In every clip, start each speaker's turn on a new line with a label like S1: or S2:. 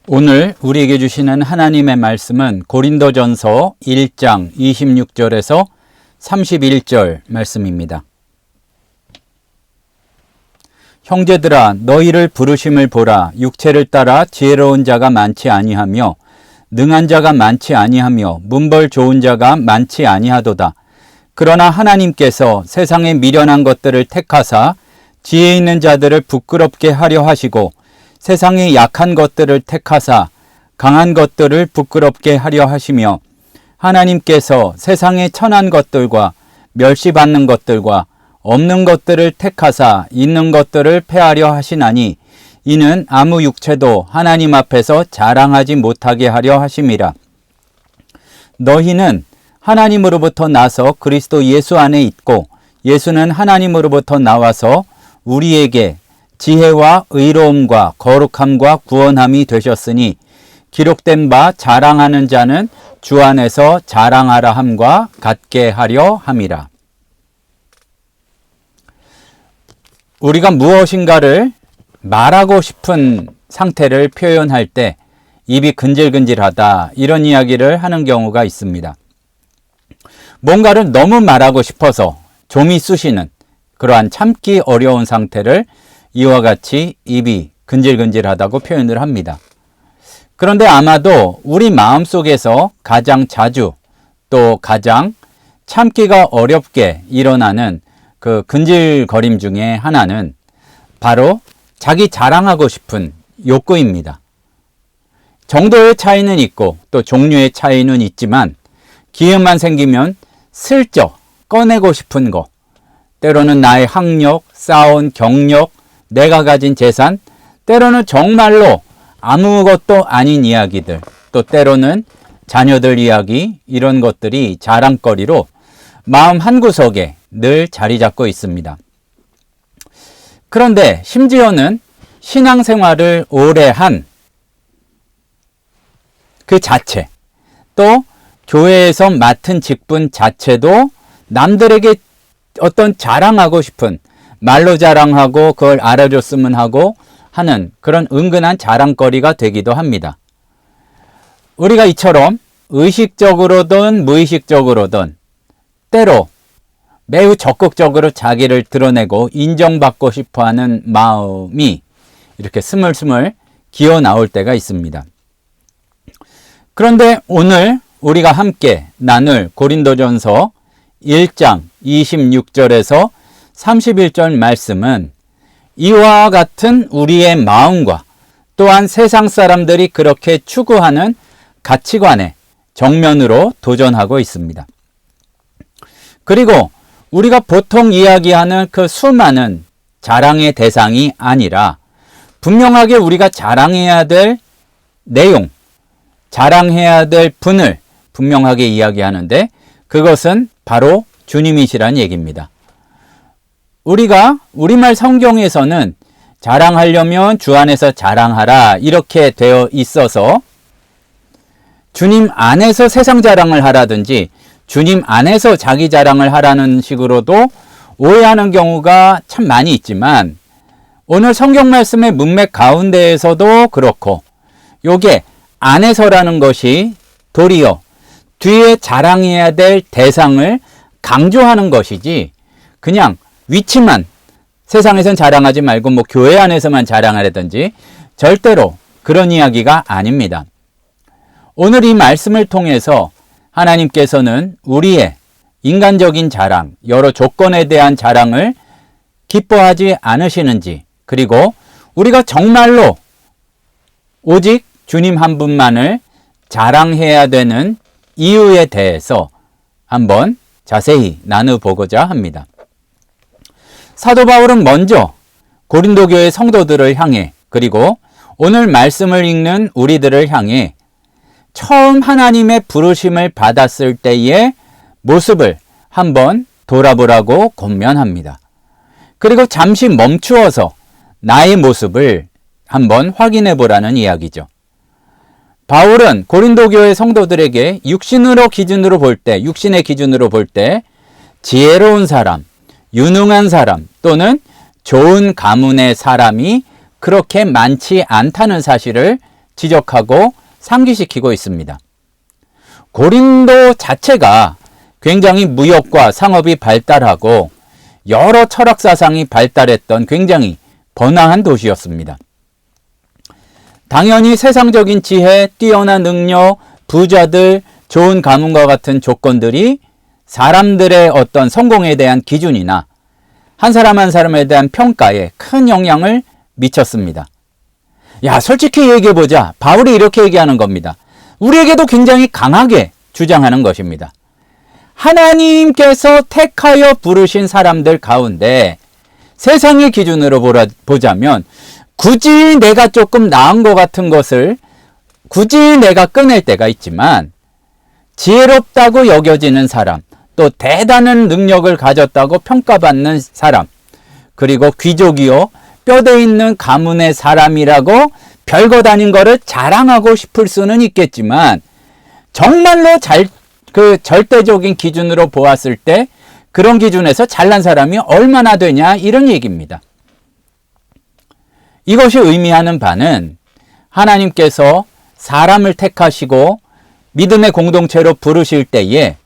S1: 오늘 우리에게 주시는 하나님의 말씀은 고린도전서 1장 26절에서 31절 말씀입니다. 형제들아, 너희를 부르심을 보라. 육체를 따라 지혜로운 자가 많지 아니하며 능한 자가 많지 아니하며 문벌 좋은 자가 많지 아니하도다. 그러나 하나님께서 세상의 미련한 것들을 택하사 지혜 있는 자들을 부끄럽게 하려 하시고 세상의 약한 것들을 택하사 강한 것들을 부끄럽게 하려 하시며 하나님께서 세상의 천한 것들과 멸시받는 것들과 없는 것들을 택하사 있는 것들을 패하려 하시나니 이는 아무 육체도 하나님 앞에서 자랑하지 못하게 하려 하심이라. 너희는 하나님으로부터 나서 그리스도 예수 안에 있고 예수는 하나님으로부터 나와서 우리에게 지혜와 의로움과 거룩함과 구원함이 되셨으니 기록된 바 자랑하는 자는 주 안에서 자랑하라 함과 같게 하려 함이라. 우리가 무엇인가를 말하고 싶은 상태를 표현할 때 입이 근질근질하다, 이런 이야기를 하는 경우가 있습니다. 뭔가를 너무 말하고 싶어서 좀이 쑤시는 그러한 참기 어려운 상태를 이와 같이 입이 근질근질하다고 표현을 합니다. 그런데 아마도 우리 마음속에서 가장 자주 또 가장 참기가 어렵게 일어나는 그 근질거림 중에 하나는 바로 자기 자랑하고 싶은 욕구입니다. 정도의 차이는 있고 또 종류의 차이는 있지만 기회만 생기면 슬쩍 꺼내고 싶은 거, 때로는 나의 학력, 쌓아온 경력, 내가 가진 재산, 때로는 정말로 아무것도 아닌 이야기들, 또 때로는 자녀들 이야기, 이런 것들이 자랑거리로 마음 한구석에 늘 자리 잡고 있습니다. 그런데 심지어는 신앙생활을 오래 한 그 자체, 또 교회에서 맡은 직분 자체도 남들에게 어떤 자랑하고 싶은, 말로 자랑하고 그걸 알아줬으면 하고 하는 그런 은근한 자랑거리가 되기도 합니다. 우리가 이처럼 의식적으로든 무의식적으로든 때로 매우 적극적으로 자기를 드러내고 인정받고 싶어하는 마음이 이렇게 스물스물 기어 나올 때가 있습니다. 그런데 오늘 우리가 함께 나눌 고린도전서 1장 26절에서 31절 말씀은 이와 같은 우리의 마음과 또한 세상 사람들이 그렇게 추구하는 가치관에 정면으로 도전하고 있습니다. 그리고 우리가 보통 이야기하는 그 수많은 자랑의 대상이 아니라 분명하게 우리가 자랑해야 될 내용, 자랑해야 될 분을 분명하게 이야기하는데 그것은 바로 주님이시란 얘기입니다. 우리가 우리말 성경에서는 자랑하려면 주 안에서 자랑하라 이렇게 되어 있어서 주님 안에서 세상 자랑을 하라든지 주님 안에서 자기 자랑을 하라는 식으로도 오해하는 경우가 참 많이 있지만 오늘 성경 말씀의 문맥 가운데에서도 그렇고 요게 안에서라는 것이 도리어 뒤에 자랑해야 될 대상을 강조하는 것이지 그냥 위치만 세상에선 자랑하지 말고 뭐 교회 안에서만 자랑하라든지 절대로 그런 이야기가 아닙니다. 오늘 이 말씀을 통해서 하나님께서는 우리의 인간적인 자랑, 여러 조건에 대한 자랑을 기뻐하지 않으시는지, 그리고 우리가 정말로 오직 주님 한 분만을 자랑해야 되는 이유에 대해서 한번 자세히 나눠보고자 합니다. 사도 바울은 먼저 고린도 교회 성도들을 향해 그리고 오늘 말씀을 읽는 우리들을 향해 처음 하나님의 부르심을 받았을 때의 모습을 한번 돌아보라고 권면합니다. 그리고 잠시 멈추어서 나의 모습을 한번 확인해 보라는 이야기죠. 바울은 고린도 교회 성도들에게 육신의 기준으로 볼 때 지혜로운 사람, 유능한 사람 또는 좋은 가문의 사람이 그렇게 많지 않다는 사실을 지적하고 상기시키고 있습니다. 고린도 자체가 굉장히 무역과 상업이 발달하고 여러 철학 사상이 발달했던 굉장히 번화한 도시였습니다. 당연히 세상적인 지혜, 뛰어난 능력, 부자들, 좋은 가문과 같은 조건들이 사람들의 어떤 성공에 대한 기준이나 한 사람 한 사람에 대한 평가에 큰 영향을 미쳤습니다. 야, 솔직히 얘기해보자. 바울이 이렇게 얘기하는 겁니다. 우리에게도 굉장히 강하게 주장하는 것입니다. 하나님께서 택하여 부르신 사람들 가운데 세상의 기준으로 보자면 굳이 내가 조금 나은 것 같은 것을 굳이 내가 꺼낼 때가 있지만 지혜롭다고 여겨지는 사람, 또 대단한 능력을 가졌다고 평가받는 사람, 그리고 귀족이요 뼈대 있는 가문의 사람이라고 별것 아닌 거를 자랑하고 싶을 수는 있겠지만 정말로 절대적인 기준으로 보았을 때 그런 기준에서 잘난 사람이 얼마나 되냐, 이런 얘기입니다. 이것이 의미하는 바는 하나님께서 사람을 택하시고 믿음의 공동체로 부르실 때에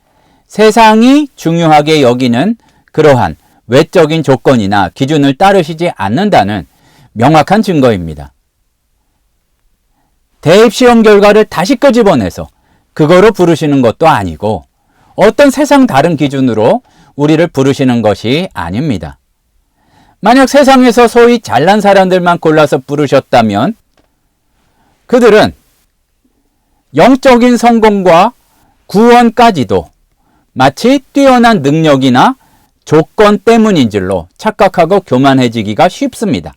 S1: 세상이 중요하게 여기는 그러한 외적인 조건이나 기준을 따르시지 않는다는 명확한 증거입니다. 대입시험 결과를 다시 끄집어내서 그거로 부르시는 것도 아니고 어떤 세상 다른 기준으로 우리를 부르시는 것이 아닙니다. 만약 세상에서 소위 잘난 사람들만 골라서 부르셨다면 그들은 영적인 성공과 구원까지도 마치 뛰어난 능력이나 조건 때문인 줄로 착각하고 교만해지기가 쉽습니다.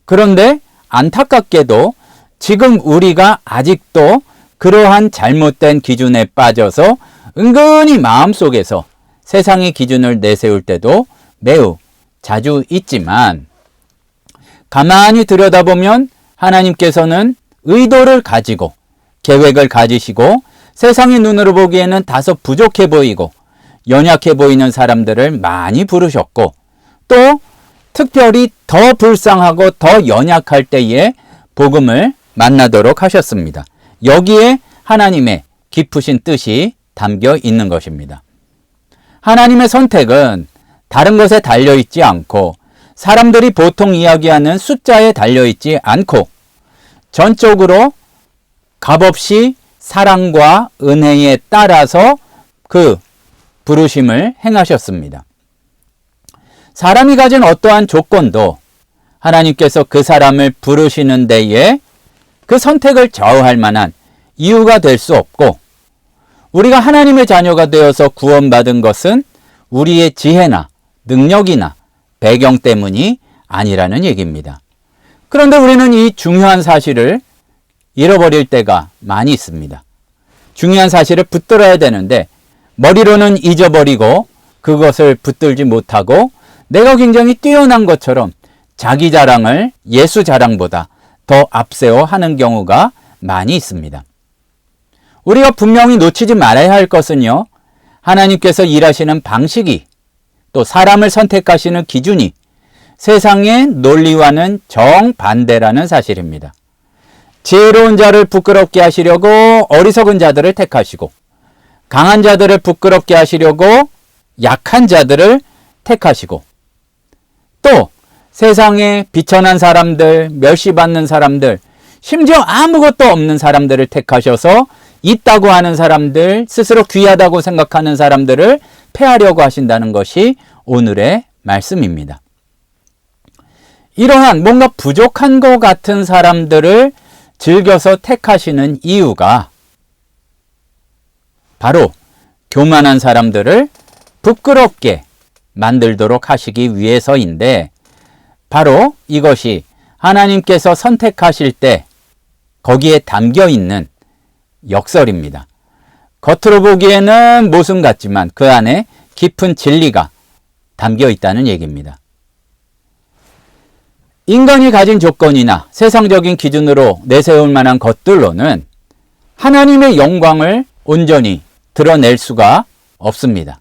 S1: 그런데 안타깝게도 지금 우리가 아직도 그러한 잘못된 기준에 빠져서 은근히 마음속에서 세상의 기준을 내세울 때도 매우 자주 있지만 가만히 들여다보면 하나님께서는 의도를 가지고 계획을 가지시고 세상의 눈으로 보기에는 다소 부족해 보이고 연약해 보이는 사람들을 많이 부르셨고 또 특별히 더 불쌍하고 더 연약할 때에 복음을 만나도록 하셨습니다. 여기에 하나님의 깊으신 뜻이 담겨 있는 것입니다. 하나님의 선택은 다른 것에 달려있지 않고 사람들이 보통 이야기하는 숫자에 달려있지 않고 전적으로 값없이 사랑과 은혜에 따라서 그 부르심을 행하셨습니다. 사람이 가진 어떠한 조건도 하나님께서 그 사람을 부르시는 데에 그 선택을 좌우할 만한 이유가 될 수 없고 우리가 하나님의 자녀가 되어서 구원받은 것은 우리의 지혜나 능력이나 배경 때문이 아니라는 얘기입니다. 그런데 우리는 이 중요한 사실을 잃어버릴 때가 많이 있습니다. 중요한 사실을 붙들어야 되는데 머리로는 잊어버리고 그것을 붙들지 못하고 내가 굉장히 뛰어난 것처럼 자기 자랑을 예수 자랑보다 더 앞세워 하는 경우가 많이 있습니다. 우리가 분명히 놓치지 말아야 할 것은요, 하나님께서 일하시는 방식이 또 사람을 선택하시는 기준이 세상의 논리와는 정반대라는 사실입니다. 지혜로운 자를 부끄럽게 하시려고 어리석은 자들을 택하시고 강한 자들을 부끄럽게 하시려고 약한 자들을 택하시고 또 세상에 비천한 사람들, 멸시받는 사람들, 심지어 아무것도 없는 사람들을 택하셔서 있다고 하는 사람들, 스스로 귀하다고 생각하는 사람들을 패하려고 하신다는 것이 오늘의 말씀입니다. 이러한 뭔가 부족한 것 같은 사람들을 즐겨서 택하시는 이유가 바로 교만한 사람들을 부끄럽게 만들도록 하시기 위해서인데 바로 이것이 하나님께서 선택하실 때 거기에 담겨 있는 역설입니다. 겉으로 보기에는 모순 같지만 그 안에 깊은 진리가 담겨 있다는 얘기입니다. 인간이 가진 조건이나 세상적인 기준으로 내세울 만한 것들로는 하나님의 영광을 온전히 드러낼 수가 없습니다.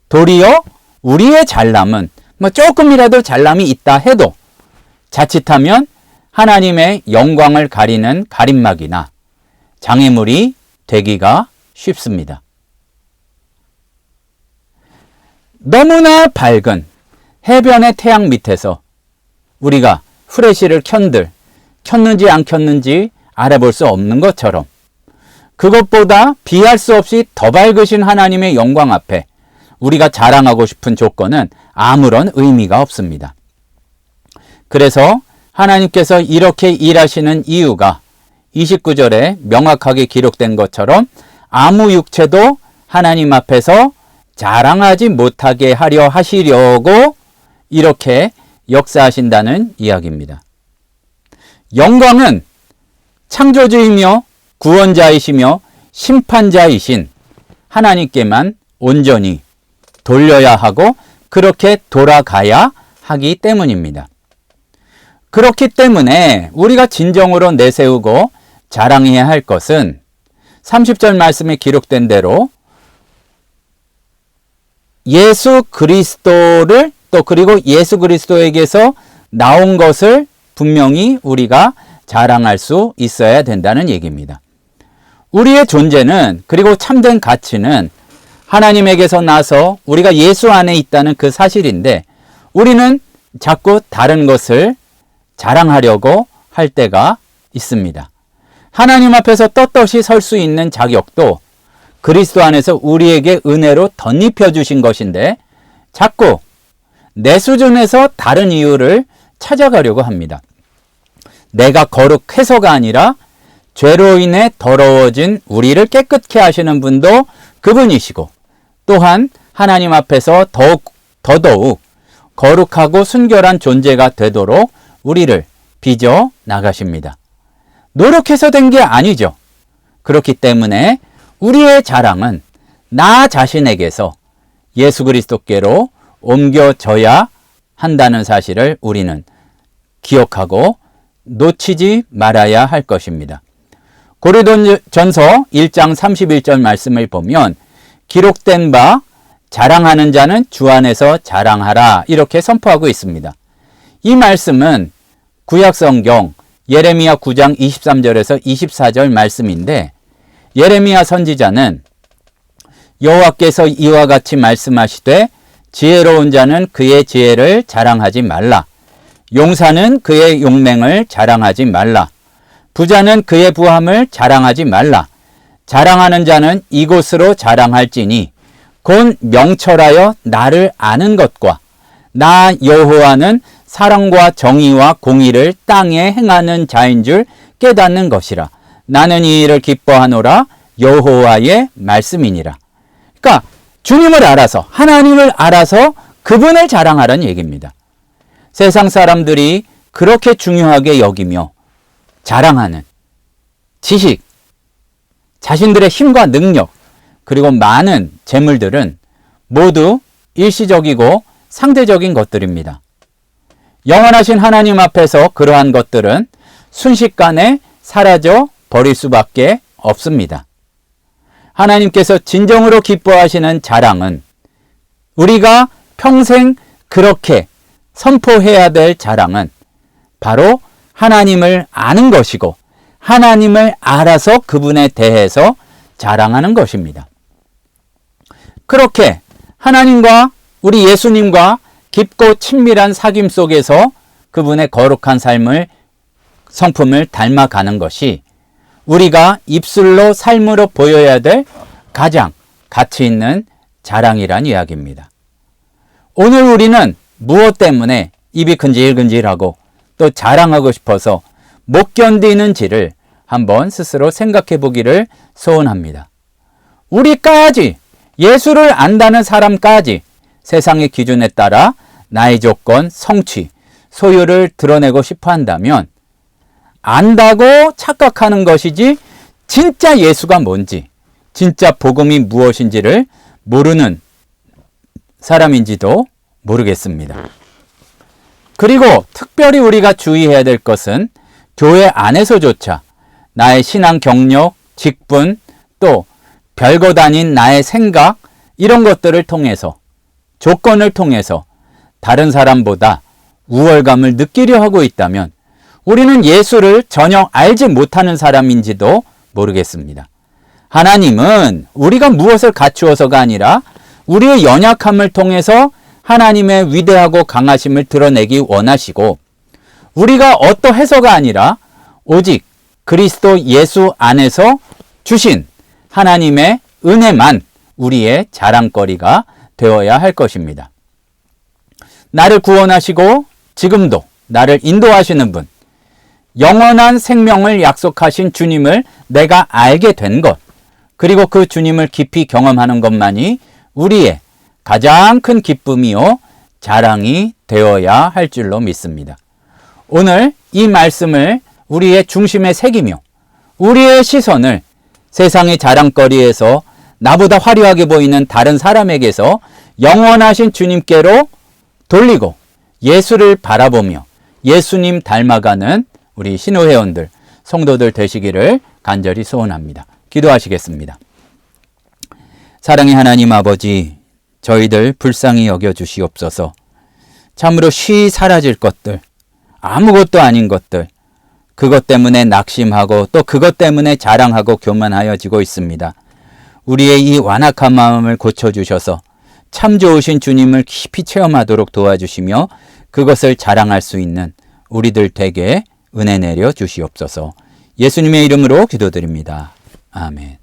S1: 도리어 우리의 잘남은 조금이라도 잘남이 있다 해도 자칫하면 하나님의 영광을 가리는 가림막이나 장애물이 되기가 쉽습니다. 너무나 밝은 해변의 태양 밑에서 우리가 후레쉬를 켰는지 안 켰는지 알아볼 수 없는 것처럼, 그것보다 비할 수 없이 더 밝으신 하나님의 영광 앞에 우리가 자랑하고 싶은 조건은 아무런 의미가 없습니다. 그래서 하나님께서 이렇게 일하시는 이유가 29절에 명확하게 기록된 것처럼 아무 육체도 하나님 앞에서 자랑하지 못하게 하려 하시려고 이렇게 역사하신다는 이야기입니다. 영광은 창조주이며 구원자이시며 심판자이신 하나님께만 온전히 돌려야 하고 그렇게 돌아가야 하기 때문입니다. 그렇기 때문에 우리가 진정으로 내세우고 자랑해야 할 것은 30절 말씀에 기록된 대로 예수 그리스도를 또 그리고 예수 그리스도에게서 나온 것을 분명히 우리가 자랑할 수 있어야 된다는 얘기입니다. 우리의 존재는 그리고 참된 가치는 하나님에게서 나서 우리가 예수 안에 있다는 그 사실인데, 우리는 자꾸 다른 것을 자랑하려고 할 때가 있습니다. 하나님 앞에서 떳떳이 설 수 있는 자격도 그리스도 안에서 우리에게 은혜로 덧입혀 주신 것인데 자꾸 내 수준에서 다른 이유를 찾아가려고 합니다. 내가 거룩해서가 아니라 죄로 인해 더러워진 우리를 깨끗게 하시는 분도 그분이시고, 또한 하나님 앞에서 더더욱 거룩하고 순결한 존재가 되도록 우리를 빚어 나가십니다. 노력해서 된 게 아니죠. 그렇기 때문에 우리의 자랑은 나 자신에게서 예수 그리스도께로 옮겨져야 한다는 사실을 우리는 기억하고 놓치지 말아야 할 것입니다. 고린도전서 1장 31절 말씀을 보면 기록된 바 자랑하는 자는 주 안에서 자랑하라 이렇게 선포하고 있습니다. 이 말씀은 구약성경 예레미야 9장 23절에서 24절 말씀인데, 예레미야 선지자는 여호와께서 이와 같이 말씀하시되 지혜로운 자는 그의 지혜를 자랑하지 말라. 용사는 그의 용맹을 자랑하지 말라. 부자는 그의 부함을 자랑하지 말라. 자랑하는 자는 이곳으로 자랑할지니 곧 명철하여 나를 아는 것과 나 여호와는 사랑과 정의와 공의를 땅에 행하는 자인 줄 깨닫는 것이라. 나는 이 일을 기뻐하노라. 여호와의 말씀이니라. 그러니까 주님을 알아서, 하나님을 알아서 그분을 자랑하라는 얘기입니다. 세상 사람들이 그렇게 중요하게 여기며 자랑하는 지식, 자신들의 힘과 능력, 그리고 많은 재물들은 모두 일시적이고 상대적인 것들입니다. 영원하신 하나님 앞에서 그러한 것들은 순식간에 사라져 버릴 수밖에 없습니다. 하나님께서 진정으로 기뻐하시는 자랑은, 우리가 평생 그렇게 선포해야 될 자랑은 바로 하나님을 아는 것이고, 하나님을 알아서 그분에 대해서 자랑하는 것입니다. 그렇게 하나님과 우리 예수님과 깊고 친밀한 사귐 속에서 그분의 거룩한 삶을, 성품을 닮아가는 것이 우리가 입술로 삶으로 보여야 될 가장 가치 있는 자랑이란 이야기입니다. 오늘 우리는 무엇 때문에 입이 근질근질하고 또 자랑하고 싶어서 못 견디는지를 한번 스스로 생각해 보기를 소원합니다. 우리까지, 예수를 안다는 사람까지 세상의 기준에 따라 나의 조건, 성취, 소유를 드러내고 싶어 한다면 안다고 착각하는 것이지, 진짜 예수가 뭔지, 진짜 복음이 무엇인지를 모르는 사람인지도 모르겠습니다. 그리고 특별히 우리가 주의해야 될 것은 교회 안에서조차 나의 신앙 경력, 직분, 또 별것 아닌 나의 생각, 이런 것들을 통해서, 조건을 통해서 다른 사람보다 우월감을 느끼려 하고 있다면 우리는 예수를 전혀 알지 못하는 사람인지도 모르겠습니다. 하나님은 우리가 무엇을 갖추어서가 아니라 우리의 연약함을 통해서 하나님의 위대하고 강하심을 드러내기 원하시고, 우리가 어떠해서가 아니라 오직 그리스도 예수 안에서 주신 하나님의 은혜만 우리의 자랑거리가 되어야 할 것입니다. 나를 구원하시고 지금도 나를 인도하시는 분, 영원한 생명을 약속하신 주님을 내가 알게 된 것, 그리고 그 주님을 깊이 경험하는 것만이 우리의 가장 큰 기쁨이요 자랑이 되어야 할 줄로 믿습니다. 오늘 이 말씀을 우리의 중심에 새기며 우리의 시선을 세상의 자랑거리에서 나보다 화려하게 보이는 다른 사람에게서 영원하신 주님께로 돌리고 예수를 바라보며 예수님 닮아가는 우리 신호회원들, 성도들 되시기를 간절히 소원합니다. 기도하시겠습니다. 사랑의 하나님 아버지, 저희들 불쌍히 여겨주시옵소서. 참으로 쉬 사라질 것들, 아무것도 아닌 것들, 그것 때문에 낙심하고 또 그것 때문에 자랑하고 교만하여지고 있습니다. 우리의 이 완악한 마음을 고쳐주셔서 참 좋으신 주님을 깊이 체험하도록 도와주시며 그것을 자랑할 수 있는 우리들 되게 은혜 내려 주시옵소서. 예수님의 이름으로 기도드립니다. 아멘.